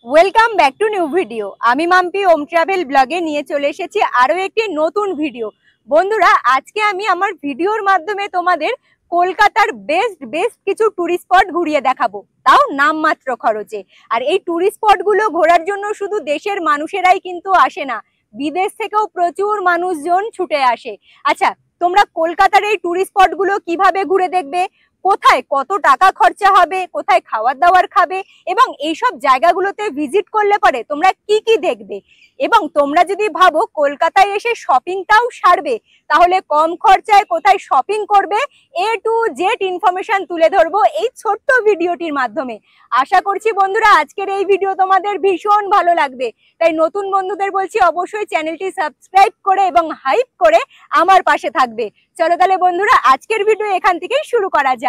Welcome back to new video. আমি মাম্পি ওম travel ব্লগে নিয়ে চলে এসেছি আরো একটি নতুন ভিডিও। বন্ধুরা, আজকে আমি আমার ভিডিওর মাধ্যমে তোমাদের কলকাতার বেস্ট কিছু টুরিস্ট স্পট ঘুরিয়ে দেখাবো, তাও নামমাত্র খরচে। আর এই টুরিস্ট স্পট গুলো ঘোরার জন্য শুধু দেশের মানুষেরাই কিন্তু আসে না, বিদেশ থেকেও প্রচুর মানুষজন ছুটে আসে। আচ্ছা, তোমরা কলকাতার এই টুরিস্ট স্পট গুলো কিভাবে ঘুরে দেখবে, কোথায় কত টাকা খরচা হবে, কোথায় খাবার দাবার খাবে, এবং এইসব জায়গাগুলোতে ভিজিট করলে পরে তোমরা কি কি দেখবে, এবং তোমরা যদি ভাবো কলকাতায় এসে শপিংটাও সারবে, তাহলে কম খরচায় কোথায় শপিং করবে, A to Z ইনফরমেশন তুলে ধরবো এই ছোট্ট ভিডিওটির মাধ্যমে। আশা করছি বন্ধুরা আজকের এই ভিডিও তোমাদের ভীষণ ভালো লাগবে। তাই নতুন বন্ধুদের বলছি অবশ্যই চ্যানেলটি সাবস্ক্রাইব করে এবং হাইপ করে আমার পাশে থাকবে। চলো তাহলে বন্ধুরা আজকের ভিডিও এখান থেকেই শুরু করা যাক।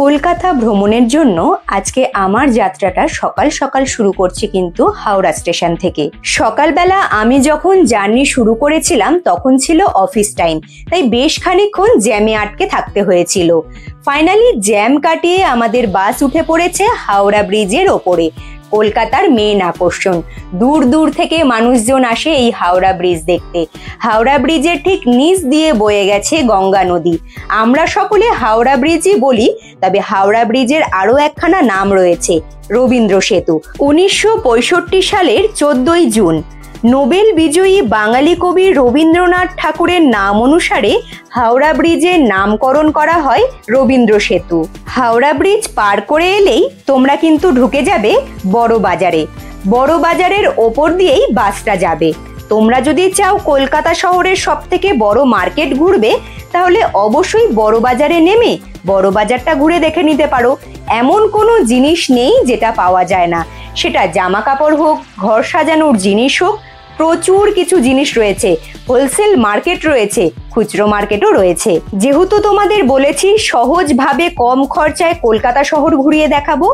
কলকাতা ভ্রমণের জন্য আজকে আমার যাত্রাটা সকাল সকাল শুরু করছি কিন্তু হাওড়া স্টেশন থেকে। সকালবেলা আমি যখন জার্নি শুরু করেছিলাম তখন ছিল অফিস টাইম, তাই বেশ খানিকক্ষণ জ্যামে আটকে থাকতে হয়েছিল। ফাইনালি জ্যাম কাটিয়ে আমাদের বাস উঠে পড়েছে হাওড়া ব্রিজের ওপরে, কলকাতার মেন আকর্ষণ। দূর দূর থেকে মানুষজন আসে এই হাওড়া ব্রিজ দেখতে। হাওড়া ব্রিজের ঠিক নিচ দিয়ে বয়ে গেছে গঙ্গা নদী। আমরা সকলে হাওড়া ব্রিজই বলি, তবে হাওড়া ব্রিজের আরো একখানা নাম রয়েছে, রবীন্দ্র সেতু। 1965 সালের 14ই জুন নোবেল বিজয়ী বাঙালি কবি রবীন্দ্রনাথ ঠাকুরের নাম অনুসারে হাওড়া ব্রিজের নামকরণ করা হয় রবীন্দ্র সেতু। হাওড়া ব্রিজ পার করে এলেই তোমরা কিন্তু ঢুকে যাবে বড় বাজারে। বড় বাজারের ওপর দিয়েই বাসটা যাবে। তোমরা যদি চাও কলকাতা শহরের সব থেকে বড় মার্কেট ঘুরবে, তাহলে অবশ্যই বড় বাজারে নেমে বড় বাজারটা ঘুরে দেখে নিতে পারো। এমন কোনো জিনিস নেই যেটা পাওয়া যায় না, সেটা জামা কাপড় হোক, ঘর সাজানোর জিনিস হোক, প্রচুর কিছু জিনিস রয়েছে। হোলসেল মার্কেট রয়েছে, খুচরো মার্কেটও রয়েছে। যেহেতু তোমাদের বলেছি সহজভাবে কম খরচায় কলকাতা শহর ঘুরিয়ে দেখাবো,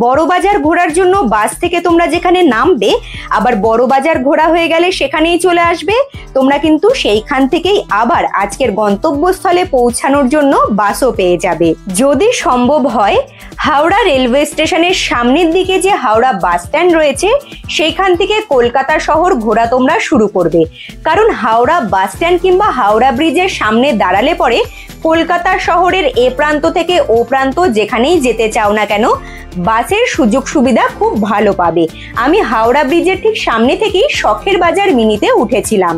বড় বাজার ঘোরার জন্য বাস থেকে তোমরা যেখানে নামবে, আবার বড় বাজার ঘোরা হয়ে গেলে সেখানেই চলে আসবে, তোমরা কিন্তু সেইখান থেকেই আবার আজকের গন্তব্যস্থলে পৌঁছানোর জন্য বাসও পেয়ে যাবে। যদি সম্ভব হয় হাওড়া রেলওয়ে স্টেশনের সামনের দিকে যে হাওড়া বাস স্ট্যান্ড রয়েছে, সেইখান থেকে কলকাতা শহর ঘোরা তোমরা শুরু করবে। কারণ হাওড়া বাস স্ট্যান্ড কিংবা হাওড়া ব্রিজের সামনে দাঁড়ালে পরে কলকাতা শহরের এ প্রান্ত থেকে ও প্রান্ত যেখানেই যেতে চাও না কেন, বাসের সুযোগ সুবিধা খুব ভালো পাবে। আমি হাওড়া ব্রিজের ঠিক সামনে থেকেই শখের বাজার মিনিতে উঠেছিলাম।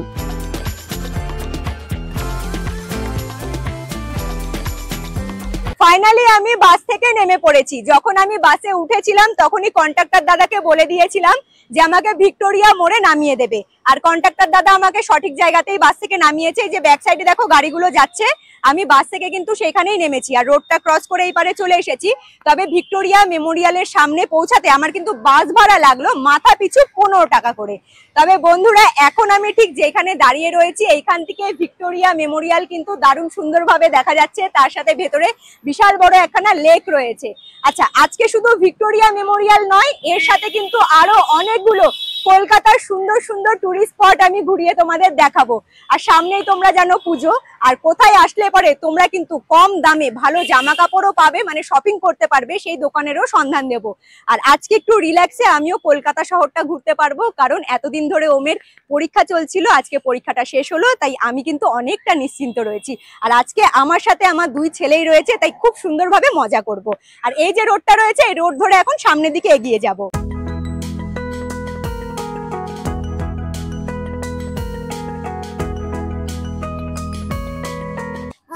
ফাইনালি আমি বাস থেকে নেমে পড়েছি। যখন আমি বাসে উঠেছিলাম তখনই কন্ডাক্টর দাদাকে বলে দিয়েছিলাম যে আমাকে ভিক্টোরিয়া মোড়ে নামিয়ে দেবে, আর কন্ডাক্টর দাদা আমাকে সঠিক জায়গাতেই বাস থেকে নামিয়েছে। যে ব্যাক সাইডে দেখো গাড়িগুলো যাচ্ছে, আমি বাস থেকে কিন্তু সেখানেই নেমেছি আর রোডটা ক্রস করে এই পারে চলে এসেছি। তবে ভিক্টোরিয়া মেমোরিয়ালের সামনে পৌঁছাতে আমার কিন্তু বাস ভাড়া লাগলো মাথা পিছু 15 টাকা করে। তবে বন্ধুরা এখন আমি ঠিক যেখানে দাঁড়িয়ে রয়েছি এইখান থেকে ভিক্টোরিয়া মেমোরিয়াল কিন্তু দারুণ সুন্দরভাবে দেখা যাচ্ছে, তার সাথে ভেতরে বিশাল বড় একখানা লেক রয়েছে। আচ্ছা, আজকে শুধু ভিক্টোরিয়া মেমোরিয়াল নয়, এর সাথে কিন্তু আরো অনেকগুলো কলকাতার সুন্দর সুন্দর টুরিস্ট স্পট আমি ঘুরিয়ে তোমাদের দেখাবো। আর সামনেই তোমরা জানো পুজো, আর কোথায় আসলে পরে তোমরা কিন্তু কম দামে ভালো জামা কাপড়ও পাবে, মানে শপিং করতে পারবে, সেই দোকানেরও সন্ধান দেব। আর আজকে একটু রিল্যাক্সে আমিও কলকাতা শহরটা ঘুরতে পারবো, কারণ এতদিন ধরে ওমের পরীক্ষা চলছিল, আজকে পরীক্ষাটা শেষ হলো, তাই আমি কিন্তু অনেকটা নিশ্চিন্ত রয়েছি। আর আজকে আমার সাথে আমার 2 ছেলেই রয়েছে, তাই খুব সুন্দরভাবে মজা করব। আর এই যে রোডটা রয়েছে, এই রোড ধরে এখন সামনের দিকে এগিয়ে যাব।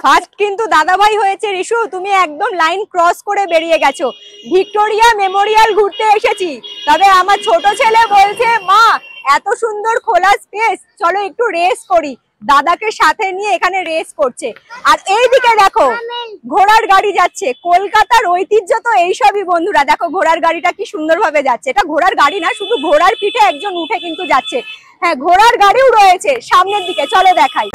ফার্স্ট কিন্তু দাদা ভাই হয়েছে রিশু, তুমি একদম লাইন ক্রস করে বেরিয়ে গেছো। ভিক্টোরিয়া মেমোরিয়াল ঘুরতে এসেছি, তবে আমার ছোট ছেলে বলছে মা এত সুন্দর খোলা স্পেস, চলো একটু রেস করি। দাদাকে সাথে নিয়ে এখানে রেস করছে। আর এইদিকে দেখো ঘোড়ার গাড়ি যাচ্ছে। কলকাতার ঐতিহ্য তো এইসবই বন্ধুরা। দেখো ঘোড়ার গাড়িটা কি সুন্দরভাবে যাচ্ছে। এটা ঘোড়ার গাড়ি না, শুধু ঘোড়ার পিঠে একজন উঠে কিন্তু যাচ্ছে। হ্যাঁ, ঘোড়ার গাড়িও রয়েছে সামনের দিকে, চলো দেখাই।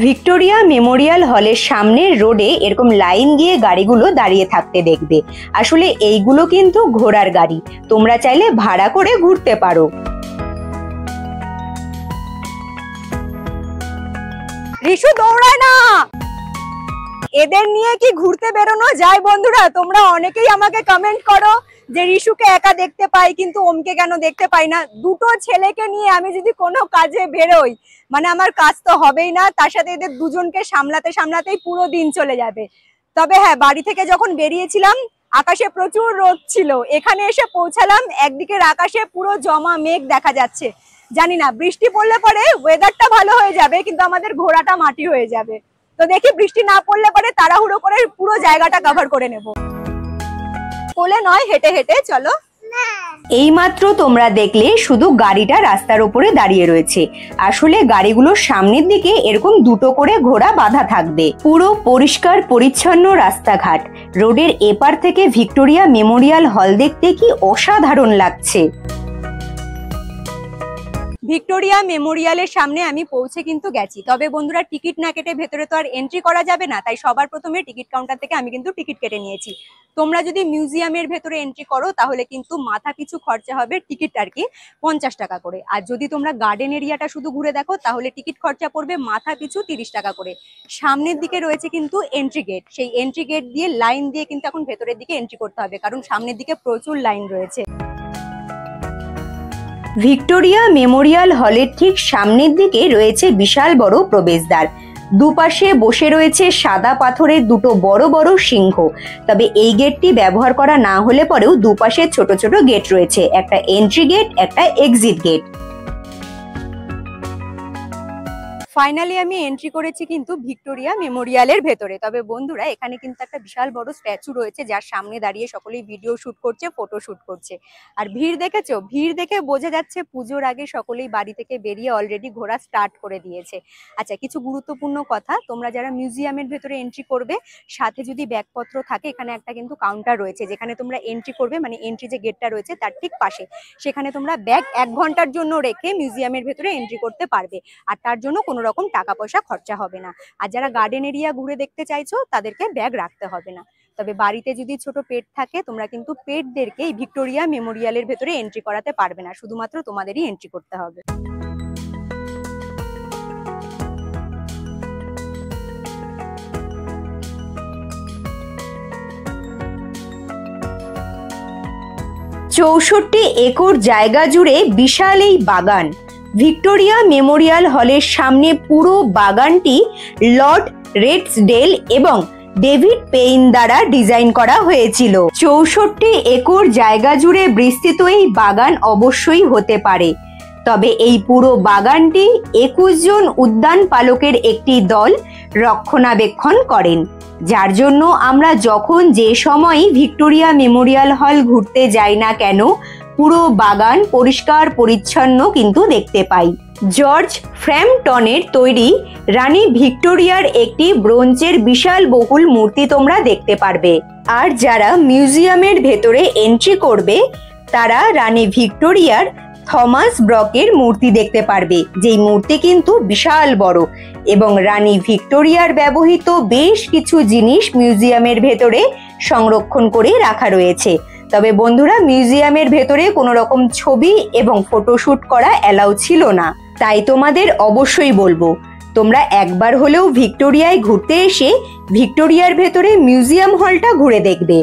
ভিক্টোরিয়া মেমোরিয়াল হলের সামনের রোডে এরকম লাইন দিয়ে গাড়িগুলো দাঁড়িয়ে থাকতে দেখবে। আসলে এইগুলো কিন্তু ঘোড়ার গাড়ি, তোমরা চাইলে ভাড়া করে ঘুরতে পারো। রিশু দৌড়ায় না। এদের নিয়ে কি ঘুরতে বেরোনো যায় বন্ধুরা? তোমরা অনেকেই আমাকে কমেন্ট করো যে রিশুকে একা দেখতে পাই কিন্তু ওমকে কেন দেখতে পাই না। দুটো ছেলেকে নিয়ে আমি যদি কোনো কাজে বেরোই মানে আমার কাজ তো হবেই না, তার সাথে এদের দুজনকে সামলাতে সামলাতেই পুরো দিন চলে যাবে। তবে হ্যাঁ, বাড়ি থেকে যখন বেরিয়েছিলাম আকাশে প্রচুর রোদ ছিল, এখানে এসে পৌঁছালাম একদিকের আকাশে পুরো জমা মেঘ দেখা যাচ্ছে। জানি না বৃষ্টি পড়লে পরে ওয়েদারটা ভালো হয়ে যাবে কিন্তু আমাদের ঘোড়াটা মাটি হয়ে যাবে। তো দেখি বৃষ্টি না পড়লে পরে তাড়াহুড়ো করে পুরো জায়গাটা কভার করে নেব। কোলে নয়, হেঁটে হেঁটে চলো। এইমাত্র তোমরা দেখলে শুধু গাড়িটা রাস্তার উপরে দাঁড়িয়ে রয়েছে, আসলে গাড়িগুলোর সামনের দিকে এরকম দুটো করে ঘোড়া বাঁধা থাকবে। পুরো পরিষ্কার পরিচ্ছন্ন রাস্তাঘাট। রোডের এপার থেকে ভিক্টোরিয়া মেমোরিয়াল হল দেখতে কি অসাধারণ লাগছে। ভিক্টোরিয়া মেমোরিয়ালের সামনে আমি পৌঁছে কিন্তু গেছি। তবে বন্ধুরা, টিকিট না কেটে ভেতরে তো আর এন্ট্রি করা যাবে না, তাই সবার প্রথমে টিকিট কাউন্টার থেকে আমি কিন্তু টিকিট কেটে নিয়েছি। তোমরা যদি মিউজিয়ামের ভেতরে এন্ট্রি করো তাহলে কিন্তু মাথা পিছু খরচা হবে টিকিট আর কি 50 টাকা করে। আর যদি তোমরা গার্ডেন এরিয়াটা শুধু ঘুরে দেখো তাহলে টিকিট খরচা পড়বে মাথা পিছু 30 টাকা করে। সামনের দিকে রয়েছে কিন্তু এন্ট্রি গেট, সেই এন্ট্রি গেট দিয়ে লাইন দিয়ে কিন্তু এখন ভেতরের দিকে এন্ট্রি করতে হবে, কারণ সামনের দিকে প্রচুর লাইন রয়েছে। ভিক্টোরিয়া মেমোরিয়াল হলের ঠিক সামনের দিকে রয়েছে বিশাল বড় প্রবেশদ্বার। দুপাশে বসে রয়েছে সাদা পাথরের দুটো বড় বড় সিংহ। তবে এই গেটটি ব্যবহার করা না হলে পরেও দুপাশে ছোট ছোট গেট রয়েছে, একটা এন্ট্রি গেট, একটা এক্সিট গেট। ফাইনালি আমি এন্ট্রি করেছি কিন্তু ভিক্টোরিয়া মেমোরিয়ালের ভেতরে। তবে বন্ধুরা, এখানে কিন্তু একটা বিশাল বড় স্ট্যাচু রয়েছে যার সামনে দাঁড়িয়ে সকলেই ভিডিও শুট করছে, ফটো শুট করছে। আর ভিড় দেখেছো? ভিড় দেখে বোঝা যাচ্ছে পুজোর আগে সকলেই বাড়ি থেকে বেরিয়ে অলরেডি ঘোরা স্টার্ট করে দিয়েছে। আচ্ছা, কিছু গুরুত্বপূর্ণ কথা, তোমরা যারা মিউজিয়ামের ভেতরে এন্ট্রি করবে সাথে যদি ব্যাগপত্র থাকে, এখানে একটা কিন্তু কাউন্টার রয়েছে যেখানে তোমরা এন্ট্রি করবে, মানে এন্ট্রি যে গেটটা রয়েছে তার ঠিক পাশে। সেখানে তোমরা ব্যাগ 1 ঘন্টার জন্য রেখে মিউজিয়ামের ভেতরে এন্ট্রি করতে পারবে, আর তার জন্য কোনো রকম টাকা পয়সা খরচা হবে না। আর যারা গার্ডেন এরিয়া ঘুরে দেখতে চাইছো তাদেরকে ব্যাগ রাখতে হবে না। তবে বাড়িতে যদি ছোট পেট থাকে তোমরা কিন্তু পেটদেরকে এই ভিক্টোরিয়া মেমোরিয়ালের ভেতরে এন্ট্রি করাতে পারবে না, শুধুমাত্র তোমাদেরই এন্ট্রি করতে হবে। চৌষট্টি একর জায়গা জুড়ে বিশাল এই বাগান। ভিক্টোরিয়া মেমোরিয়াল হলের সামনে পুরো বাগানটি লর্ড রেডসডেল এবং ডেভিড পেইন দ্বারা ডিজাইন করা হয়েছিল। 64 একর জায়গা জুড়ে বিস্তৃত এই বাগান অবশ্যই হতে পারে, তবে এই পুরো বাগানটি 21 জন উদ্যান পালকের একটি দল রক্ষণাবেক্ষণ করেন, যার জন্য আমরা যখন যে সময়ই ভিক্টোরিয়া মেমোরিয়াল হল ঘুরতে যাই না কেন পুরো বাগান পরিষ্কার পরিচ্ছন্ন কিন্তু দেখতে পাই। জর্জ ফ্র্যাম্পটনের তৈরি রানী ভিক্টোরিয়ার একটি ব্রোঞ্জের বিশাল বহুল মূর্তি তোমরা দেখতে পারবে। আর যারা মিউজিয়ামের ভেতরে এন্ট্রি করবে তারা রানী ভিক্টোরিয়ার থমাস ব্রকের মূর্তি দেখতে পারবে, যেই মূর্তি কিন্তু বিশাল বড়, এবং রানী ভিক্টোরিয়ার ব্যবহৃত বেশ কিছু জিনিস মিউজিয়ামের ভেতরে সংরক্ষণ করে রাখা রয়েছে। তবে বন্ধুরা, মিউজিয়ামের ভেতরে কোনো রকম ছবি এবং ফটোশুট করা অ্যালাউ ছিল না, তাই তোমাদের অবশ্যই বলবো তোমরা একবার হলেও ভিক্টোরিয়ায় ঘুরতে এসে ভিক্টোরিয়ার ভেতরে মিউজিয়াম হলটা ঘুরে দেখবে।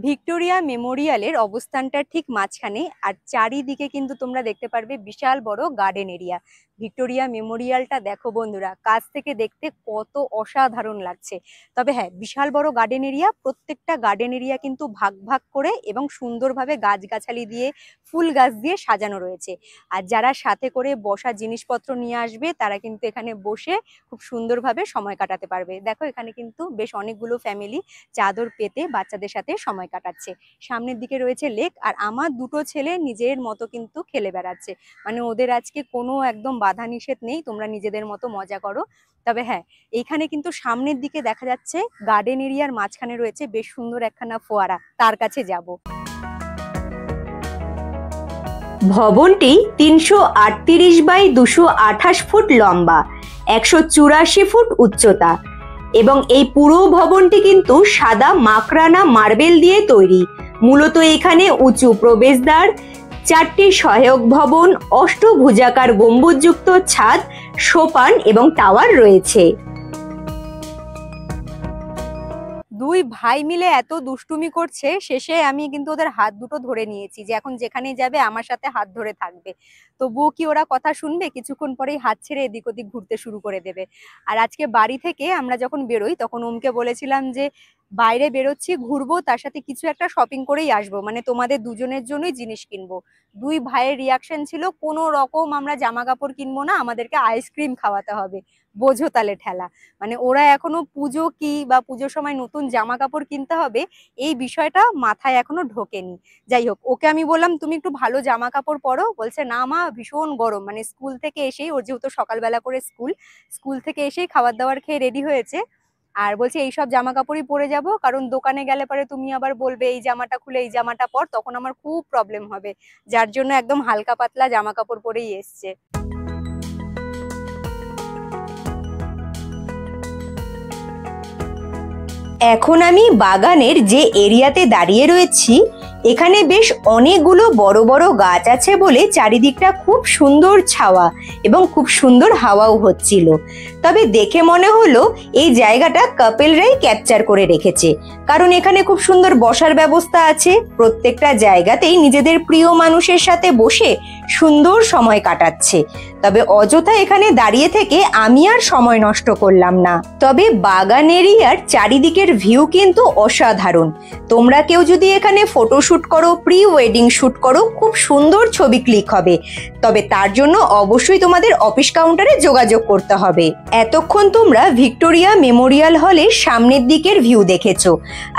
ভিক্টোরিয়া মেমোরিয়ালের অবস্থানটা ঠিক মাঝখানে, আর চারিদিকে কিন্তু তোমরা দেখতে পারবে বিশাল বড় গার্ডেন এরিয়া। ভিক্টোরিয়া মেমোরিয়ালটা দেখো বন্ধুরা, কাছ থেকে দেখতে কত অসাধারণ লাগছে। তবে হ্যাঁ, বিশাল বড় গার্ডেন এরিয়া, প্রত্যেকটা গার্ডেন এরিয়া কিন্তু ভাগ ভাগ করে এবং সুন্দরভাবে গাছগাছালি দিয়ে ফুল গাছ দিয়ে সাজানো রয়েছে। আর যারা সাথে করে বসার জিনিসপত্র নিয়ে আসবে তারা কিন্তু এখানে বসে খুব সুন্দরভাবে সময় কাটাতে পারবে। দেখো, এখানে কিন্তু বেশ অনেকগুলো ফ্যামিলি চাদর পেতে বাচ্চাদের সাথে সময় কাটাচ্ছে। সামনের দিকে রয়েছে লেক, আর আমার দুটো ছেলে নিজের মতো কিন্তু খেলে বেড়াচ্ছে, মানে ওদের আজকে কোনো একদম বাধা নিষেধ নেই, তোমরা নিজেদের মতো মজা করো। তবে হ্যাঁ, এইখানে কিন্তু সামনের দিকে দেখা যাচ্ছে গার্ডেন এরিয়ার মাঝখানে রয়েছে বেশ সুন্দর একখানা ফোয়ারা, তার কাছে যাব। ভবনটি 338 বাই 228 ফুট লম্বা, 184 ফুট উচ্চতা, এবং এই পুরো ভবনটি কিন্তু সাদা মাকরানা মার্বেল দিয়ে তৈরি। মূলত এখানে উঁচু প্রবেশদ্বার, 4টি সহায়ক ভবন, অষ্টভুজাকার গম্বুজযুক্ত ছাদ, সোপান এবং টাওয়ার রয়েছে। দুই ভাই মিলে এত দুষ্টুমি করছে, শেষে আমি কিন্তু ওদের হাত দুটো ধরে নিয়েছি যে এখন যেখানেই যাবে আমার সাথে হাত ধরে থাকবে। তবুও কি ওরা কথা শুনবে? কিছুক্ষণ পরেই হাত ছেড়ে এদিক ওদিক ঘুরতে শুরু করে দেবে। আর আজকে বাড়ি থেকে আমরা যখন বেরোই তখন ওমকে বলেছিলাম যে বাইরে বেরোচ্ছি, ঘুরবো, তার সাথে কিছু একটা শপিং করেই আসবো, মানে তোমাদের দুজনের জন্যই জিনিস কিনবো। দুই ভাইয়ের রিয়াকশন ছিল কোনো রকম আমরা জামা কাপড় কিনবো না, আমাদেরকে আইসক্রিম খাওয়াতে হবে। বোঝো তালে ঠেলা, মানে ওরা এখনো পুজো কি বা পুজোর সময় নতুন জামা কাপড় কিনতে হবে এই বিষয়টা মাথায় এখনো ঢোকেনি। যাই হোক, ওকে আমি বললাম তুমি একটু ভালো জামা কাপড় পরো, বলছে না মা ভীষণ গরম। মানে স্কুল থেকে এসেই, ওর যেহেতু সকালবেলা করে স্কুল থেকে এসেই খাবার দাবার খেয়ে রেডি হয়েছে, আর বলছে এইসব জামা কাপড়ই পরে যাব, কারণ দোকানে গেলে পরে তুমি আবার বলবে এই জামাটা খুলে এই জামাটা পর, তখন আমার খুব প্রবলেম হবে। যার জন্য একদম হালকা পাতলা জামা কাপড় পরেই এসছে। এখন আমি বাগানের যে এরিয়াতে দাঁড়িয়ে রয়েছি, এখানে বেশ অনেকগুলো বড় বড় গাছ আছে বলে চারিদিকটা খুব সুন্দর ছাওয়া এবং খুব সুন্দর হাওয়াও হচ্ছিল। তবে দেখে মনে হলো এই জায়গাটা কাপেলরাই ক্যাপচার করে রেখেছে, কারণ এখানে খুব সুন্দর বসার ব্যবস্থা আছে। প্রত্যেকটা জায়গাতেই নিজেদের প্রিয় মানুষের সাথে বসে সুন্দর সময় কাটাচ্ছে। তবে অযথা এখানে দাঁড়িয়ে থেকে আমি আর সময় নষ্ট করলাম না। তবে বাগান এরিয়ার চারিদিকের ভিউ কিন্তু অসাধারণ। তোমরা কেউ যদি এখানে ফটোশুট করো, প্রি ওয়েডিং শুট করো, খুব সুন্দর ছবি ক্লিক হবে। তবে তার জন্য অবশ্যই তোমাদের অফিস কাউন্টারে যোগাযোগ করতে হবে। এতক্ষণ তোমরা ভিক্টোরিয়া মেমোরিয়াল হলের সামনের দিকের ভিউ দেখেছো,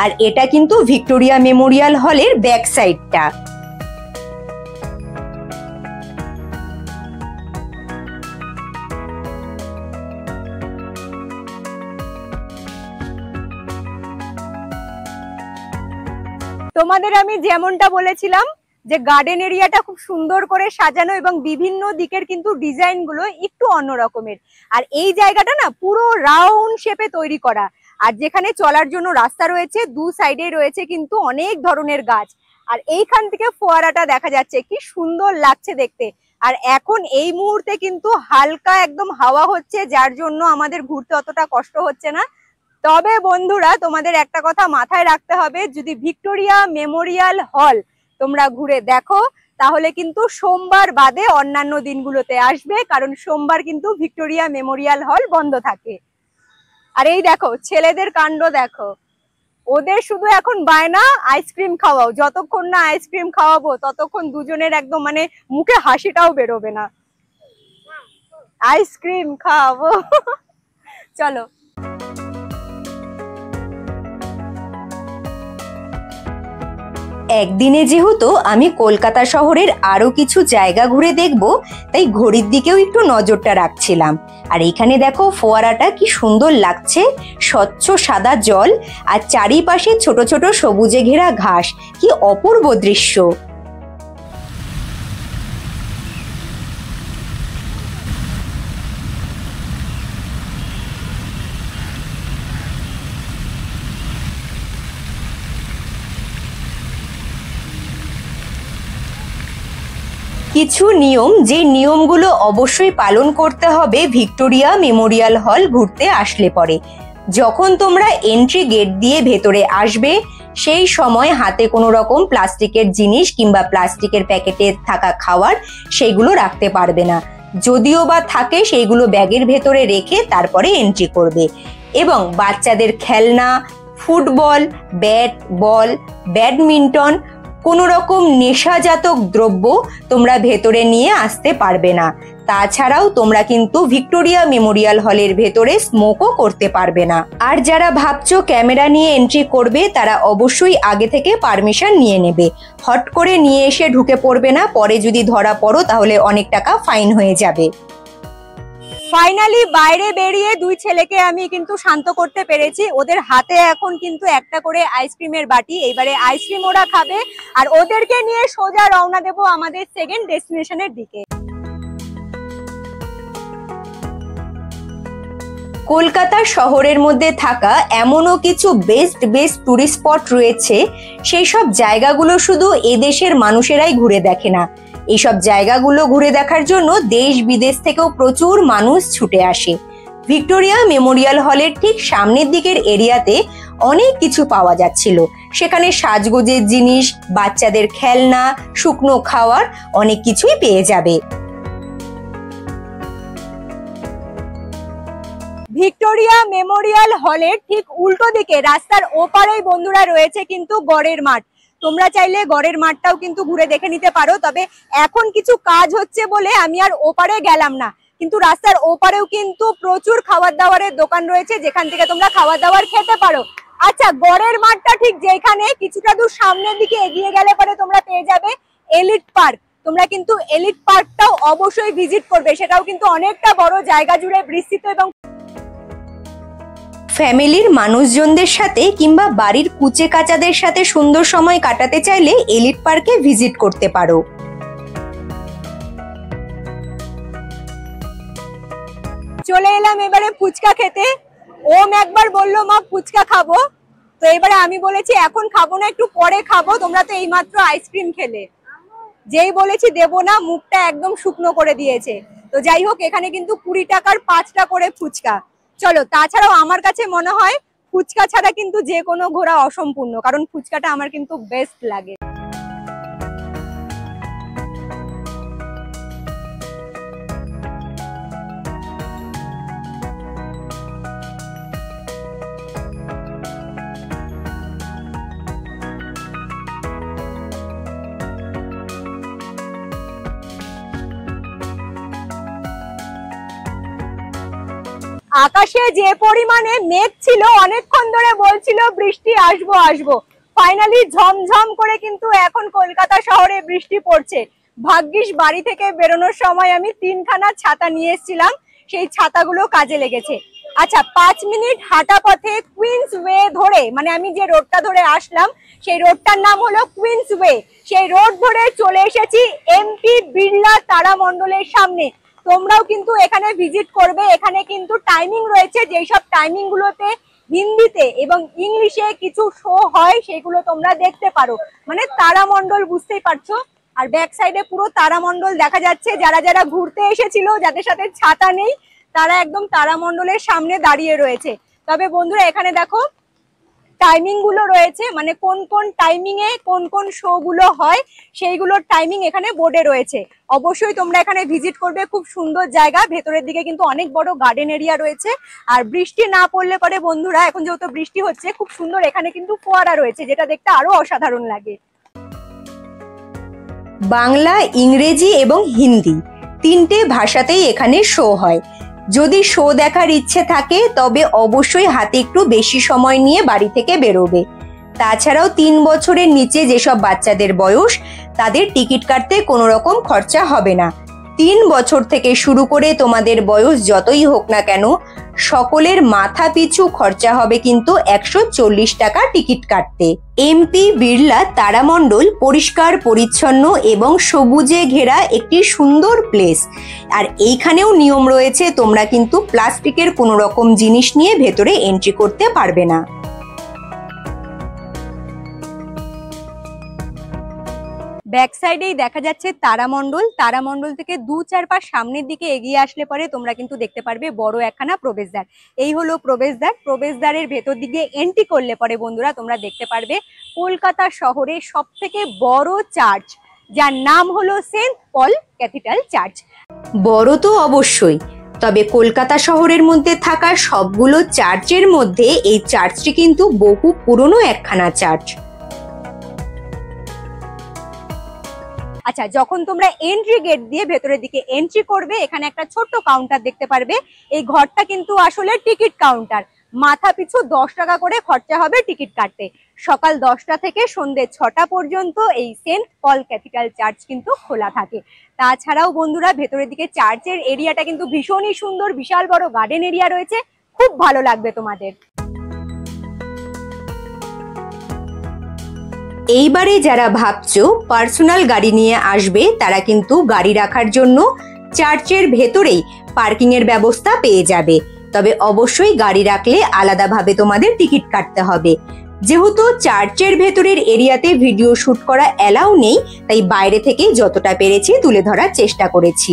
আর এটা কিন্তু ভিক্টোরিয়া মেমোরিয়াল হলের ব্যাক সাইডটা। তোমাদের আমি যেমনটা বলেছিলাম যে গার্ডেন এরিয়াটা খুব সুন্দর করে সাজানো এবং বিভিন্ন দিকের কিন্তু ডিজাইন গুলো একটু অন্য রকমের। আর এই জায়গাটা না পুরো রাউন্ড শেপে তৈরি করা, আর যেখানে চলার জন্য রাস্তা রয়েছে, দু সাইডে রয়েছে কিন্তু অনেক ধরনের গাছ। আর এইখান থেকে ফোয়ারাটা দেখা যাচ্ছে, কি সুন্দর লাগছে দেখতে। আর এখন এই মুহূর্তে কিন্তু হালকা একদম হাওয়া হচ্ছে, যার জন্য আমাদের ঘুরতে অতটা কষ্ট হচ্ছে না। তবে বন্ধুরা, তোমাদের একটা কথা মাথায় রাখতে হবে, যদি ভিক্টোরিয়া মেমোরিয়াল হল তোমরা ঘুরে দেখো তাহলে কিন্তু সোমবার বাদে অন্যান্য দিনগুলোতে আসবে, কারণ সোমবার কিন্তু ভিক্টোরিয়া মেমোরিয়াল হল বন্ধ থাকে। আর এই দেখো ছেলেদের কাণ্ড দেখো, ওদের শুধু এখন বায়না আইসক্রিম খাওয়াও। যতক্ষণ না আইসক্রিম খাওয়াবো ততক্ষণ দুজনের একদম মানে মুখে হাসিটাও বেরোবে না। আইসক্রিম খাওয়াবো চলো। একদিনে যেহেতু আমি কলকাতা শহরের আরো কিছু জায়গা ঘুরে দেখব, তাই ঘড়ির দিকেও একটু নজরটা রাখছিলাম। আর এখানে দেখো ফোয়ারাটা কি সুন্দর লাগছে, স্বচ্ছ সাদা জল আর চারিপাশে ছোট ছোট সবুজে ঘেরা ঘাস, কি অপূর্ব দৃশ্য। কিছু নিয়ম, যে নিয়মগুলো অবশ্যই পালন করতে হবে ভিক্টোরিয়া মেমোরিয়াল হল ঘুরতে আসলে পরে। যখন তোমরা এন্ট্রি গেট দিয়ে ভেতরে আসবে সেই সময় হাতে কোনো রকম প্লাস্টিকের জিনিস কিংবা প্লাস্টিকের প্যাকেটে থাকা খাবার সেইগুলো রাখতে পারবে না। যদিও বা থাকে সেইগুলো ব্যাগের ভেতরে রেখে তারপরে এন্ট্রি করবে। এবং বাচ্চাদের খেলনা, ফুটবল, ব্যাট, বল, ব্যাডমিন্টন, কোনো রকম নেশাজাতক দ্রব্য তোমরা ভেতরে নিয়ে আসতে পারবে না। তাছাড়াও তোমরা কিন্তু ভিক্টোরিয়া মেমোরিয়াল হলের ভেতরে স্মোকও করতে পারবে না। আর যারা ভাবছো ক্যামেরা নিয়ে এন্ট্রি করবে তারা অবশ্যই আগে থেকে পারমিশন নিয়ে নেবে। হট করে নিয়ে এসে ঢুকে পড়বে না, পরে যদি ধরা পড়ো তাহলে অনেক টাকা ফাইন হয়ে যাবে। ফাইনালি বাইরে বেরিয়ে দুই ছেলেকে আমি কিন্তু শান্ত করতে পেরেছি। ওদের হাতে এখন কিন্তু একটা করে আইসক্রিমের বাটি, এবারে আইসক্রিম ওরা খাবে আর ওদেরকে নিয়ে সোজা রওনা দেব আমাদের সেকেন্ড ডেস্টিনেশনের দিকে। কলকাতা শহরের মধ্যে থাকা এমনও কিছু বেস্ট টুরিস্ট স্পট রয়েছে, সেই সব জায়গাগুলো শুধু এদেশের মানুষেরাই ঘুরে দেখে না, এইসব জায়গাগুলো ঘুরে দেখার জন্য দেশ বিদেশ থেকেও প্রচুর মানুষ ছুটে আসে। ভিক্টোরিয়া মেমোরিয়াল হলের ঠিক সামনের দিকের এরিয়াতে অনেক কিছু পাওয়া যাচ্ছিল। সেখানে সাজগোজের জিনিস, বাচ্চাদের খেলনা, শুকনো খাওয়ার অনেক কিছুই পেয়ে যাবে। ভিক্টোরিয়া মেমোরিয়াল হলের ঠিক উল্টো দিকে রাস্তার ওপারেই বন্ধুরা রয়েছে কিন্তু গড়ের মাঠ। তোমরা চাইলে গড়ের মাঠটাও কিন্তু ঘুরে দেখে নিতে পারো, তবে এখন কিছু কাজ হচ্ছে বলে আমি আর ওপারে গেলাম না। কিন্তু রাস্তার ওপারেও কিন্তু প্রচুর খাবার দাবারের দোকান রয়েছে, যেখান থেকে তোমরা খাবার দাবার খেতে পারো। আচ্ছা, গড়ের মাঠটা ঠিক যেখানে, কিছুটা দূর সামনের দিকে এগিয়ে গেলে পরে তোমরা পেয়ে যাবে এলিট পার্ক। তোমরা কিন্তু এলিট পার্কটাও অবশ্যই ভিজিট করবে, সেটাও কিন্তু অনেকটা বড় জায়গা জুড়ে বিস্তৃত। এবং ফ্যামিলির মানুষজনদের সাথে কিংবা বাড়ির কুচে কাচাদের সাথে সুন্দর সময় কাটাতে চাইলে এলিট পার্কে ভিজিট করতে পারো। চলে এলাম এবারে ফুচকা খেতে। ওম একবার বললো মা ফুচকা খাবো, তো এবারে আমি বলেছি এখন খাবো না, একটু পরে খাবো। তোমরা তো এইমাত্র আইসক্রিম খেলে, যেই বলেছি দেবো না মুখটা একদম শুকনো করে দিয়েছে। তো যাই হোক, এখানে কিন্তু 20 টাকার 5টা করে ফুচকা। চলো, তাছাড়াও আমার কাছে মনে হয় ফুচকা ছাড়া কিন্তু যে কোনো ঘোরা অসম্পূর্ণ, কারণ ফুচকাটা আমার কিন্তু বেস্ট লাগে। আকাশে যে পরিমাণে মেঘ ছিল, অনেকক্ষণ ধরে বলছিল বৃষ্টি আসবো আসবো, ফাইনালি ঝমঝম করে কিন্তু এখন কলকাতা শহরে বৃষ্টি পড়ছে। ভাগ্যিস বাড়ি থেকে বেরোনোর সময় আমি 3খানা ছাতা নিয়ে এসেছিলাম, সেই ছাতাগুলো কাজে লেগেছে। আচ্ছা, 5 মিনিট হাঁটা পথে কুইন্স ওয়ে ধরে, মানে আমি যে রোডটা ধরে আসলাম সেই রোডটার নাম হলো কুইন্স ওয়ে, সেই রোড ধরে চলে এসেছি এমপি বিড়লা তারামণ্ডলের সামনে। তোমরাও কিন্তু এখানে ভিজিট করবে। এখানে কিন্তু টাইমিং রয়েছে, যেই সব টাইমিং গুলোতে হিন্দিতে এবং ইংলিশে কিছু শো হয় সেগুলো তোমরা দেখতে পারো। মানে তারামণ্ডল, বুঝতেই পারছো। আর ব্যাক সাইডে পুরো তারামণ্ডল দেখা যাচ্ছে। যারা যারা ঘুরতে এসেছিল, যাদের সাথে ছাতা নেই, তারা একদম তারামণ্ডলের সামনে দাঁড়িয়ে রয়েছে। তবে বন্ধুরা, এখানে দেখো টাইমিং গুলো রয়েছে, মানে কোন কোন টাইমিং এ কোন কোন শো গুলো হয় সেইগুলোর টাইমিং এখানে বোর্ডে রয়েছে। অবশ্যই তোমরা এখানে ভিজিট করবে, খুব সুন্দর জায়গা। ভেতরের দিকে কিন্তু অনেক বড় গার্ডেন এরিয়া রয়েছে। আর বৃষ্টি না পড়লে পরে বন্ধুরা, এখন যেহেতু বৃষ্টি হচ্ছে, খুব সুন্দর এখানে কিন্তু ফোয়ারা রয়েছে, যেটা দেখতে আরো অসাধারণ লাগে। বাংলা, ইংরেজি এবং হিন্দি 3টে ভাষাতেই এখানে শো হয়। যদি শো দেখার ইচ্ছে থাকে তবে অবশ্যই হাতে একটু বেশি সময় নিয়ে বাড়ি থেকে বেরোবে। তাছাড়াও 3 বছরের নিচে যেসব বাচ্চাদের বয়স, তাদের টিকিট কাটতে কোনো রকম খরচা হবে না। 3 বছর থেকে শুরু করে তোমাদের বয়স যতই হোক না কেন, সকলের মাথা পিছু খরচা হবে কিন্তু 140 টাকা টিকিট কাটতে। এমপি বিড়লা তারামণ্ডল পরিষ্কার পরিচ্ছন্ন এবং সবুজে ঘেরা একটি সুন্দর প্লেস। আর এইখানেও নিয়ম রয়েছে, তোমরা কিন্তু প্লাস্টিকের কোনো রকম জিনিস নিয়ে ভেতরে এন্ট্রি করতে পারবে না। ব্যাক সাইডেই দেখা যাচ্ছে তারামণ্ডল। তারামণ্ডল থেকে 2-4 পা সামনের দিকে এগিয়ে আসলে পরে তোমরা কিন্তু দেখতে পারবে বড় একখানা প্রবেশদ্বার। এই হলো প্রবেশদ্বার। প্রবেশদ্বারের ভেতর দিকে এন্ট্রি করলে পরে বন্ধুরা তোমরা দেখতে পারবে কলকাতা শহরের সবথেকে বড় চার্চ, যার নাম হলো সেন্ট পল ক্যাথিড্রাল চার্চ। বড় তো অবশ্যই, তবে কলকাতা শহরের মধ্যে থাকা সবগুলো চার্চের মধ্যে এই চার্চটি কিন্তু বহু পুরনো একখানা চার্চ। আচ্ছা, যখন তোমরা এন্ট্রি গেট দিয়ে ভেতরের দিকে এন্ট্রি করবে, এখানে একটা ছোট্ট কাউন্টার দেখতে পারবে। এই ঘরটা কিন্তু আসলে টিকিট কাউন্টার। মাথা পিছু 10 টাকা করে খরচা হবে টিকিট কাটতে। সকাল 10টা থেকে সন্ধ্যে 6টা পর্যন্ত এই সেন্ট পল ক্যাথিড্রাল চার্চ কিন্তু খোলা থাকে। তাছাড়াও বন্ধুরা, ভেতরের দিকে চার্চের এরিয়াটা কিন্তু ভীষণই সুন্দর, বিশাল বড় গার্ডেন এরিয়া রয়েছে, খুব ভালো লাগবে তোমাদের। এইবারে যারা ভাবছো পার্সোনাল গাড়ি নিয়ে আসবে, তারা কিন্তু গাড়ি রাখার জন্য চার্চের ভেতরেই পার্কিং এর ব্যবস্থা পেয়ে যাবে। তবে অবশ্যই গাড়ি রাখলে আলাদাভাবে তোমাদের টিকিট কাটতে হবে। যেহেতু চার্চের ভেতরের এরিয়াতে ভিডিও শুট করা অ্যালাউ নেই, তাই বাইরে থেকে যতটা পেরেছি তুলে ধরার চেষ্টা করেছি।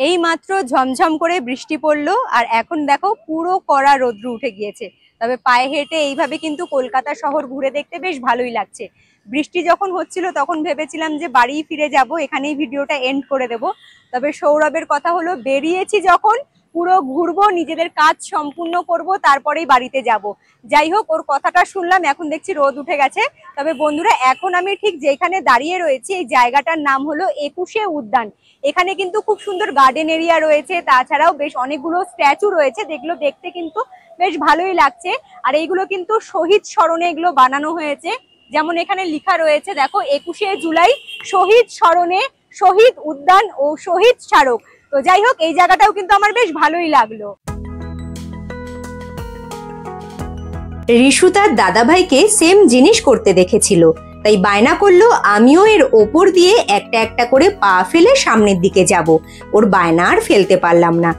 এই মাত্র ঝমঝম করে বৃষ্টি পড়লো, আর এখন দেখো পুরো কড়া রোদ্র উঠে গিয়েছে। তবে পায়ে হেঁটে এইভাবে কিন্তু কলকাতা শহর ঘুরে দেখতে বেশ ভালোই লাগছে। বৃষ্টি যখন হচ্ছিল তখন ভেবেছিলাম যে বাড়ি ফিরে যাব, এখানেই ভিডিওটা এন্ড করে দেব। তবে সৌরভের কথা হলো, বেরিয়েছি যখন পুরো ঘুরবো, নিজেদের কাজ সম্পূর্ণ করব, তারপরেই বাড়িতে যাব। যাই হোক, ওর কথাটা শুনলাম, এখন দেখছি রোদ উঠে গেছে। তবে বন্ধুরা, এখন আমি ঠিক যেখানে দাঁড়িয়ে রয়েছি এই জায়গাটার নাম হলো ২১শে উদ্যান। এখানে কিন্তু খুব সুন্দর গার্ডেন এরিয়া রয়েছে, তাছাড়াও বেশ অনেকগুলো স্ট্যাচু রয়েছে, যেগুলো দেখতে কিন্তু বেশ ভালোই লাগছে। আর এইগুলো কিন্তু শহীদ স্মরণে এগুলো বানানো হয়েছে। যেমন এখানে লেখা রয়েছে, দেখো ২১শে জুলাই শহীদ স্মরণে শহীদ উদ্যান ও শহীদ স্মারক। তো যাই হোক, এই জায়গাটাও কিন্তু আমার বেশ ভালোই লাগলো। রিশু তার দাদা ভাইকে সেম জিনিস করতে দেখেছিল, তাই বায়না করলো আমিও এর ওপর দিয়ে একটা একটা করে পা ফেলে সামনের দিকে যাব। ওর বায়না আর ফেলতে পারলাম না।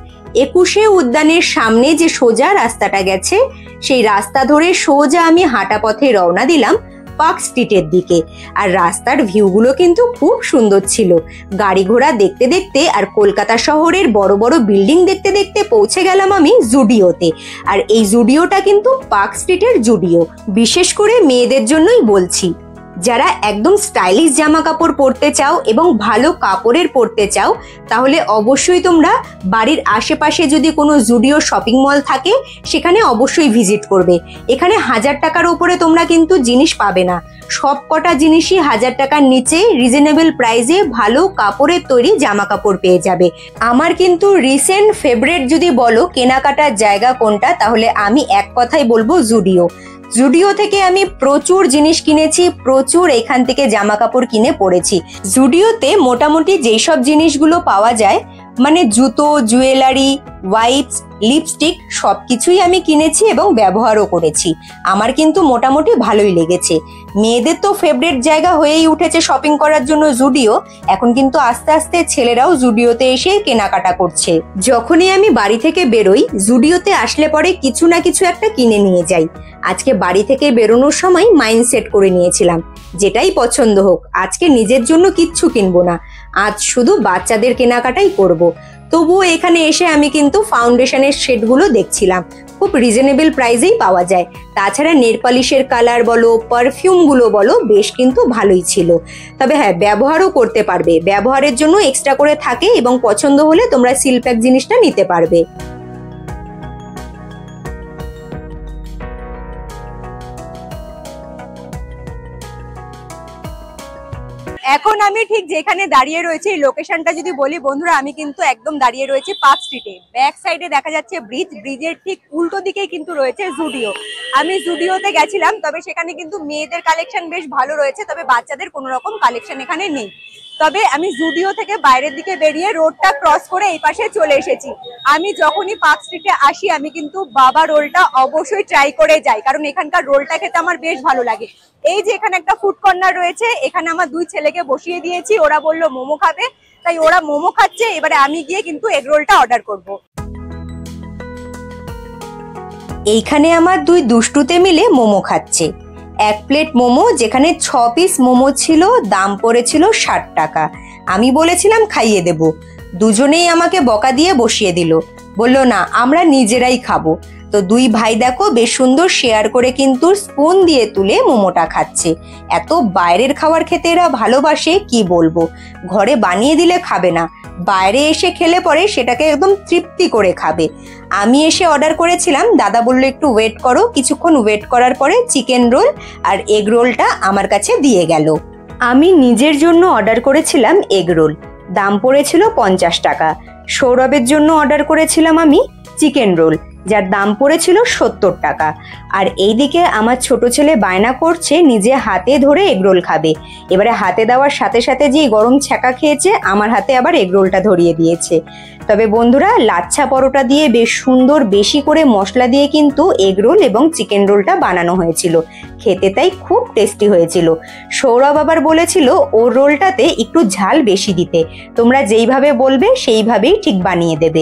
২১শে উদ্যানের সামনে যে সোজা রাস্তাটা গেছে, সেই রাস্তা ধরে সোজা আমি হাঁটা পথে রওনা দিলাম পার্ক স্ট্রিটের দিকে। আর রাস্তার ভিউগুলো কিন্তু খুব সুন্দর ছিল। গাড়ি ঘোড়া দেখতে দেখতে আর কলকাতা শহরের বড় বড় বিল্ডিং দেখতে দেখতে পৌঁছে গেলাম আমি জুডিওতে। আর এই জুডিওটা কিন্তু পার্ক স্ট্রিটের জুডিও। বিশেষ করে মেয়েদের জন্যই বলছি, যারা একদম স্টাইলিশ জামা কাপড় পরতে চাও এবং ভালো কাপড়ের পরতে চাও, তাহলে অবশ্যই তোমরা বাড়ির আশেপাশে যদি কোনো জুডিও শপিং মল থাকে সেখানে অবশ্যই ভিজিট করবে। এখানে 1000 টাকার উপরে তোমরা কিন্তু জিনিস পাবে না। সব কটা জিনিসই 1000 টাকার নিচে রিজনেবল প্রাইসে ভালো কাপড়ের তৈরি জামা কাপড় পেয়ে যাবে। আমার কিন্তু রিসেন্ট ফেভারিট যদি বলো কেনাকাটার জায়গা কোনটা, তাহলে আমি এক কথাই বলবো জুডিও। জুডিও থেকে আমি প্রচুর জিনিস কিনেছি, প্রচুর এখান থেকে জামা কাপড় কিনে পরেছি। জুডিওতে মোটামুটি যেসব জিনিসগুলো পাওয়া যায়, মানে জুতো, জুয়েলারি, ওয়াইপস, লিপস্টিক সবকিছুই আমি কিনেছি এবং ব্যবহারও করেছি। আমার কিন্তু মোটামুটি ভালোই লেগেছে। মেয়েদের তো ফেভারিট জায়গা হয়েই উঠেছে শপিং করার জন্য জুডিও। এখন কিন্তু আস্তে আস্তে ছেলেরাও জুডিওতে এসে কেনাকাটা করছে। যখনই আমি বাড়ি থেকে বেরোই, জুডিওতে আসলে পরে কিছু না কিছু একটা কিনে নিয়ে যাই। আজকে বাড়ি থেকে বেরোনোর সময় মাইন্ড সেট করে নিয়েছিলাম, যেটাই পছন্দ হোক, আজকে নিজের জন্য কিচ্ছু কিনবো না, আজ শুধু বাচ্চাদের কেনাকাটাই করব। তবুও এখানে এসে আমি কিন্তু ফাউন্ডেশনের শেডগুলো দেখছিলাম, খুব রিজনেবল প্রাইসেই পাওয়া যায়। তাছাড়া নেল পলিশের কালার বলো, পারফিউমগুলো বলো, বেশ কিন্তু ভালোই ছিল। তবে হ্যাঁ, ব্যবহারও করতে পারবে, ব্যবহারের জন্য এক্সট্রা করে থাকে এবং পছন্দ হলে তোমরা সিল প্যাক জিনিসটা নিতে পারবে। এখন আমি ঠিক যেখানে দাঁড়িয়ে রয়েছি, এই লোকেশনটা যদি বলি বন্ধুরা, আমি কিন্তু একদম দাঁড়িয়ে রয়েছি পার্ক স্ট্রিটে। ব্যাক সাইডে দেখা যাচ্ছে ব্রিজ, ব্রিজের ঠিক উল্টো দিকেই কিন্তু রয়েছে জুডিও। আমি জুডিওতে গেছিলাম, তবে সেখানে কিন্তু মেয়েদের কালেকশন বেশ ভালো রয়েছে, তবে বাচ্চাদের কোনো রকম কালেকশন এখানে নেই। তবে আমি জুডিও থেকে বাইরের দিকে বেরিয়ে রোডটা ক্রস করে এই পাশে চলে এসেছি। আমি যখনই পার্ক স্ট্রিটে আসি আমি কিন্তু বাবা রোলটা অবশ্যই ট্রাই করে যাই, কারণ এখানকার রোলটা খেতে আমার বেশ ভালো লাগে। এই যে এখানে একটা ফুড কর্নার রয়েছে, এখানে আমার 2 ছেলেকে বসিয়ে দিয়েছি, ওরা বললো মোমো খাবে, তাই ওরা মোমো খাচ্ছে। এবারে আমি গিয়ে কিন্তু এগ রোলটা অর্ডার করব। এইখানে আমার 2 দুষ্টুতে মিলে মোমো খাচ্ছে। 1 প্লেট মোমো, যেখানে 6 পিস মোমো ছিল, দাম পড়েছিল 60 টাকা। আমি বলেছিলাম খাইয়ে দেব, দুজনেই আমাকে বকা দিয়ে বসিয়ে দিল, বলল না আমরা নিজেরাই খাবো। তো 2 ভাই দেখো বেশ সুন্দর শেয়ার করে কিন্তু স্পুন দিয়ে তুলে মোমোটা খাচ্ছে। এত বাইরের খাবার খেতে এরা ভালোবাসে কি বলবো। ঘরে বানিয়ে দিলে খাবে না, বাইরে এসে খেলে পরে সেটাকে একদম তৃপ্তি করে খাবে। আমি এসে অর্ডার করেছিলাম, দাদা বললো একটু ওয়েট করো। কিছুক্ষণ ওয়েট করার পরে চিকেন রোল আর এগ রোলটা আমার কাছে দিয়ে গেল। আমি নিজের জন্য অর্ডার করেছিলাম এগ রোল, দাম পড়েছিল 50 টাকা। সৌরভের জন্য অর্ডার করেছিলাম আমি চিকেন রোল, যার দাম পড়েছিল 70 টাকা। আর এইদিকে আমার ছোট ছেলে বায়না করছে নিজে হাতে ধরে এগরোল খাবে। এবারে হাতে দেওয়ার সাথে সাথে যে গরম ছ্যাঁকা খেয়েছে, আমার হাতে আবার এগরোলটা ধরিয়ে দিয়েছে। তবে বন্ধুরা, লাচ্ছা পরোটা দিয়ে বেশ সুন্দর বেশি করে মশলা দিয়ে কিন্তু এগরোল এবং চিকেন রোলটা বানানো হয়েছিল। খেতে তাই খুব টেস্টি হয়েছিল। সৌরভ আবার বলেছিল ওর রোলটাতে একটু ঝাল বেশি দিতে। তোমরা যেইভাবে বলবে সেইভাবেই ঠিক বানিয়ে দেবে।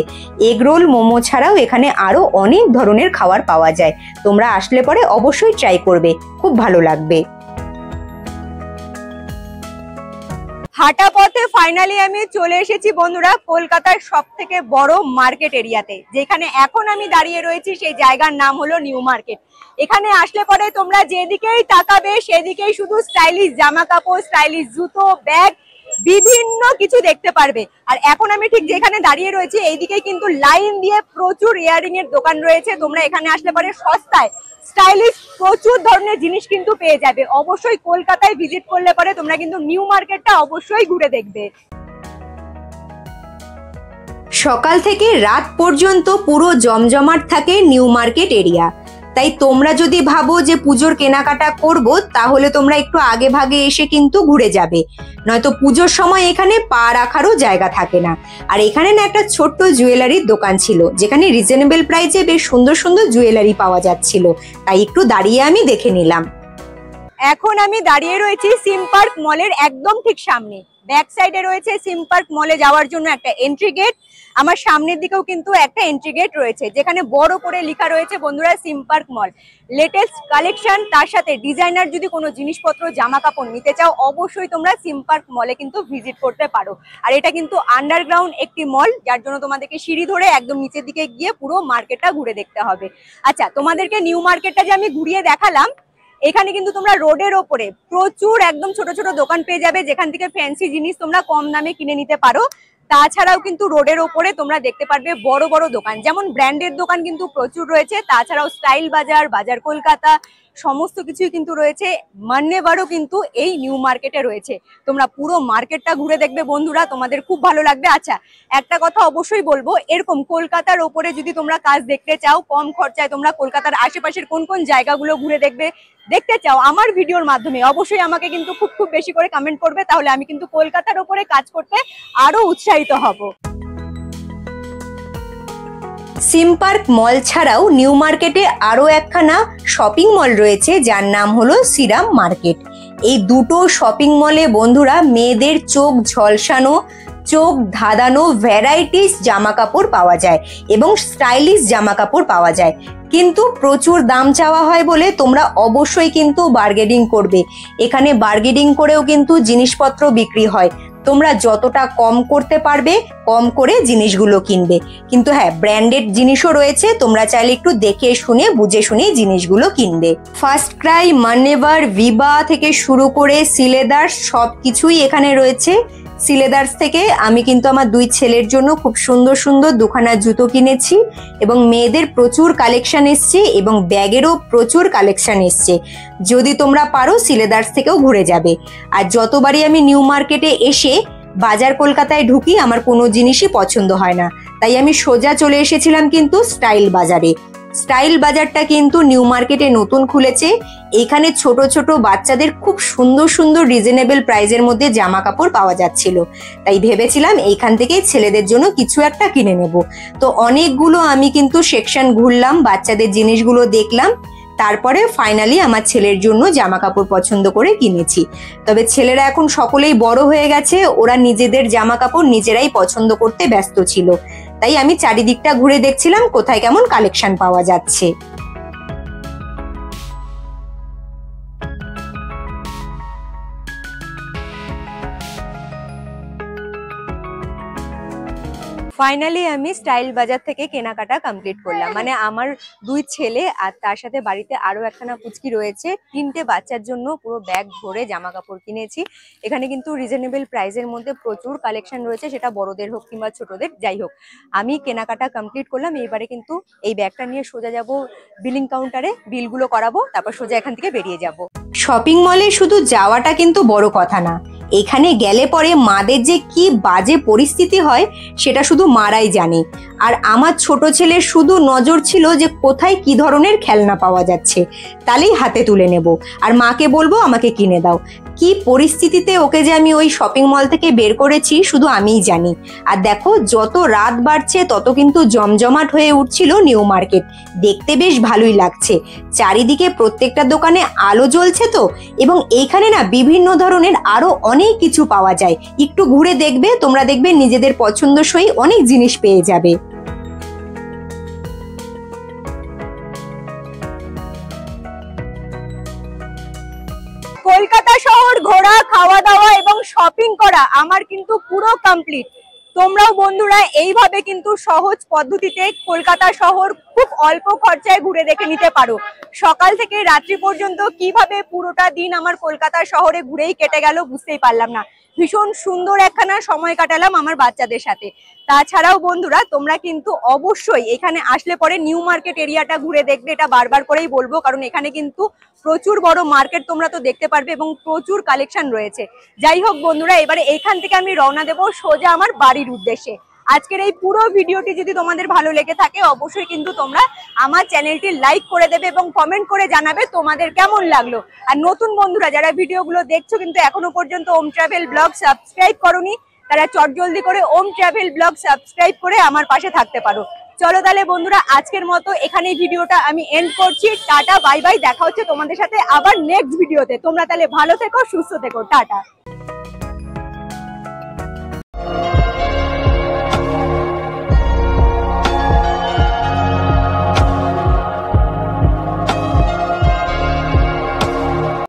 এগরোল, মোমো ছাড়াও এখানে আরো অনেক ধরনের খাবার পাওয়া যায়। তোমরা আসলে পরে অবশ্যই ট্রাই করবে, খুব ভালো লাগবে। হাঁটা পথে ফাইনালি আমি চলে এসেছি বন্ধুরা কলকাতার সব থেকে বড় মার্কেট এরিয়াতে। যেখানে এখন আমি দাঁড়িয়ে রয়েছি সেই জায়গার নাম হলো নিউ মার্কেট। এখানে আসলে পরে তোমরা যেদিকেই তাকাবে সেদিকেই শুধু স্টাইলিশ জামা কাপড়, স্টাইলিশ জুতো, ব্যাগ, বিভিন্ন কিছু দেখতে পারবে। আর এখন আমি ঠিক যেখানে দাঁড়িয়ে রয়েছি এইদিকেই কিন্তু লাইন দিয়ে প্রচুর ইয়ারিং এর দোকান রয়েছে। তোমরা এখানে আসলে পরে সস্তায় স্টাইলিশ প্রচুর ধরনের জিনিস কিন্তু পেয়ে যাবে। অবশ্যই কলকাতায় ভিজিট করলে পরে তোমরা কিন্তু নিউ মার্কেটটা অবশ্যই ঘুরে দেখবে। সকাল থেকে রাত পর্যন্ত পুরো জমজমাট থাকে নিউ মার্কেট এরিয়া। তাই তোমরা যদি ভাবো যে পুজোর কেনাকাটা করব, তাহলে তোমরা একটু আগে ভাগে এসে কিন্তু ঘুরে যাবে, নয়তো পুজোর সময় এখানে পা রাখারও জায়গা থাকে না। আর এখানে না একটা ছোট্ট জুয়েলারির দোকান ছিল, যেখানে রিজনেবল প্রাইসে বেশ সুন্দর সুন্দর জুয়েলারি পাওয়া যাচ্ছিল। তাই একটু দাঁড়িয়ে আমি দেখে নিলাম। এখন আমি দাঁড়িয়ে রয়েছি সিম পার্ক মলের একদম ঠিক সামনে। ব্যাক সাইডে রয়েছে সিম পার্ক মলে যাওয়ার জন্য একটা এন্ট্রি গেট। আমার সামনের দিকেও কিন্তু একটা এন্ট্রি গেট রয়েছে, যেখানে বড় করে লেখা রয়েছে বন্ধুরা সিম পার্ক মল। লেটেস্ট কালেকশন, তার সাথে ডিজাইনার যদি কোনো জিনিসপত্র, জামা কাপড় নিতে চাও, অবশ্যই তোমরা সিম পার্ক মলে কিন্তু ভিজিট করতে পারো। আর এটা কিন্তু আন্ডারগ্রাউন্ড একটি মল, যার জন্য তোমাদেরকে সিঁড়ি ধরে একদম নিচের দিকে গিয়ে পুরো মার্কেটটা ঘুরে দেখতে হবে। আচ্ছা, তোমাদেরকে নিউ মার্কেটটা যে আমি ঘুরিয়ে দেখালাম, এখানে কিন্তু তোমরা রোডের ওপরে প্রচুর একদম ছোট ছোট দোকান পেয়ে যাবে, যেখান থেকে ফ্যান্সি জিনিস তোমরা কম দামে কিনে নিতে পারো। তাছাড়াও কিন্তু রোডের ওপরে তোমরা দেখতে পারবে বড় বড় দোকান, যেমন ব্র্যান্ডের দোকান কিন্তু প্রচুর রয়েছে। তাছাড়াও স্টাইল বাজার, বাজার কলকাতা, সমস্ত কিছুই কিন্তু রয়েছে। মান্যেবারও কিন্তু এই নিউ মার্কেটে রয়েছে। তোমরা পুরো মার্কেটটা ঘুরে দেখবে বন্ধুরা, তোমাদের খুব ভালো লাগবে। আচ্ছা, একটা কথা অবশ্যই বলবো, এরকম কলকাতার ওপরে যদি তোমরা কাজ দেখতে চাও, কম খরচায় তোমরা কলকাতার আশেপাশের কোন কোন জায়গাগুলো ঘুরে দেখতে চাও আমার ভিডিওর মাধ্যমে, অবশ্যই আমাকে কিন্তু খুব খুব বেশি করে কমেন্ট করবে। তাহলে আমি কিন্তু কলকাতার ওপরে কাজ করতে আরো উৎসাহিত হব। সিম পার্ক মল ছাড়াও নিউ মার্কেটে আরো একখানা শপিং মল রয়েছে, যার নাম হলো শ্রীরাম মার্কেট। এই দুটো শপিং মলে বন্ধুরা মেয়েদের চোখ ঝলসানো, চোখ ধাঁধানো ভ্যারাইটিস জামা কাপড় পাওয়া যায় এবং স্টাইলিশ জামা কাপড় পাওয়া যায়। কিন্তু প্রচুর দাম চাওয়া হয় বলে তোমরা অবশ্যই কিন্তু বার্গেনিং করবে। এখানে বার্গেনিং করেও কিন্তু জিনিসপত্র বিক্রি হয়। তোমরা যতটা কম করতে পারবে কম করে জিনিসগুলো কিনবে। কিন্তু হ্যাঁ, ব্র্যান্ডেড জিনিসও রয়েছে, তোমরা চাইলে একটু দেখে শুনে বুঝে শুনে জিনিসগুলো কিনবে। ফার্স্ট ক্রাই, মান্যেবার, ভিবা থেকে শুরু করে সিলেদার্স সবকিছুই এখানে রয়েছে। সিলেদার্স থেকে আমি কিন্তু আমার দুই ছেলের জন্য খুব সুন্দর সুন্দর দুখানা জুতো কিনেছি এবং মেয়েদের প্রচুর কালেকশন এসছে এবং ব্যাগেরও প্রচুর কালেকশন এসছে। যদি তোমরা পারো সিলেদার্স থেকেও ঘুরে যাবে। আর যতবারই আমি নিউ মার্কেটে এসে বাজার কলকাতায় ঢুকি, আমার কোনো জিনিসই পছন্দ হয় না, তাই আমি সোজা চলে এসেছিলাম কিন্তু স্টাইল বাজারে। স্টাইল বাজারটা কিন্তু নিউ মার্কেটে নতুন খুলেছে। এখানে ছোট ছোট বাচ্চাদের খুব সুন্দর সুন্দর রিজনেবল প্রাইসের মধ্যে জামা কাপড় পাওয়া যাচ্ছিল, তাই ভেবেছিলাম এইখান থেকে ছেলেদের জন্য কিছু একটা কিনে নেব। তো অনেকগুলো আমি কিন্তু সেকশন ঘুরলাম, বাচ্চাদের জিনিসগুলো দেখলাম, তারপরে ফাইনালি আমার ছেলের জন্য জামা কাপড় পছন্দ করে কিনেছি। তবে ছেলেরা এখন সকলেই বড় হয়ে গেছে, ওরা নিজেদের জামা কাপড় নিজেরাই পছন্দ করতে ব্যস্ত ছিল, তাই আমি চারিদিকটা ঘুরে দেখছিলাম কোথায় কেমন কালেকশন পাওয়া যাচ্ছে। ফাইনালি আমি স্টাইল বাজার থেকে কেনাকাটা কমপ্লিট করলাম। মানে আমার দুই ছেলে আর তার সাথে বাড়িতে আরো একখানা পুচকি রয়েছে, তিনটে বাচ্চার জন্য পুরো ব্যাগ ভরে জামা কাপড় কিনেছি। এখানে কিন্তু রিজনেবল প্রাইসের মধ্যে প্রচুর কালেকশন রয়েছে, সেটা বড়দের হোক কিংবা ছোটদের, যাই হোক আমি কেনাকাটা কমপ্লিট করলাম। এইবারে কিন্তু এই ব্যাগটা নিয়ে সোজা যাব বিলিং কাউন্টারে, বিলগুলো করাবো, তারপর সোজা এখান থেকে বেরিয়ে যাব। শপিং মলে শুধু যাওয়াটা কিন্তু বড় কথা না, এখানে গেলে পরে মাদের যে কি বাজে পরিস্থিতি হয় সেটা শুধু মারাই জানে। আর আমার ছোট ছেলের শুধু নজর ছিল যে কোথায় কি ধরনের খেলনা পাওয়া যাচ্ছে, তাহলেই হাতে তুলে নেব আর মাকে বলবো আমাকে কিনে দাও। কি পরিস্থিতিতে ওকে যে আমি ওই শপিং মল থেকে বের করেছি শুধু আমিই জানি। আর দেখো যত রাত বাড়ছে তত কিন্তু জমজমাট হয়ে উঠছিল নিউ মার্কেট। দেখতে বেশ ভালোই লাগছে, চারিদিকে প্রত্যেকটা দোকানে আলো জ্বলছে তো, এবং এইখানে না বিভিন্ন ধরনের আরো অনেক কিছু পাওয়া যায়। একটু ঘুরে দেখবে, তোমরা দেখবে নিজেদের পছন্দসই অনেক জিনিস পেয়ে যাবে। কলকাতা শহর ঘোরা, খাওয়া দাওয়া এবং শপিং করা আমার কিন্তু পুরো কমপ্লিট। তোমরাও বন্ধুরা এইভাবে কিন্তু সহজ পদ্ধতিতে কলকাতা শহর খুব অল্প খরচায় ঘুরে দেখে নিতে পারো। সকাল থেকে রাত্রি পর্যন্ত কিভাবে পুরোটা দিন আমার কলকাতা শহরে ঘুরেই কেটে গেল বুঝতেই পারলাম না। ভীষণ সুন্দর একখানা সময় কাটালাম আমার বাচ্চাদের সাথে। তাছাড়াও বন্ধুরা তোমরা কিন্তু অবশ্যই এখানে আসলে পরে নিউ মার্কেট এরিয়াটা ঘুরে দেখবে, এটা বারবার করেই বলবো, কারণ এখানে কিন্তু প্রচুর বড় মার্কেট তোমরা তো দেখতে পারবে এবং প্রচুর কালেকশন রয়েছে। যাই হোক বন্ধুরা, এবারে এইখান থেকে আমি রওনা দেবো সোজা আমার বাড়ির উদ্দেশ্যে। আজকের এই পুরো ভিডিওটি যদি তোমাদের ভালো লেগে থাকে অবশ্যই কিন্তু তোমরা আমার চ্যানেলটি লাইক করে দেবে এবং কমেন্ট করে জানাবে তোমাদের কেমন লাগলো। আর নতুন বন্ধুরা যারা ভিডিওগুলো দেখছো কিন্তু এখনো পর্যন্ত ওম ট্রাভেল ব্লগ সাবস্ক্রাইব করোনি, তারা চটজলদি করে ওম ট্রাভেল ব্লগ সাবস্ক্রাইব করে আমার পাশে থাকতে পারো। চলো তাহলে বন্ধুরা আজকের মতো এখানেই ভিডিওটা আমি এন্ড করছি। টাটা, বাই বাই, দেখা হচ্ছে তোমাদের সাথে আবার নেক্সট ভিডিওতে। তোমরা তাহলে ভালো থেকো, সুস্থ থেকো, টাটা।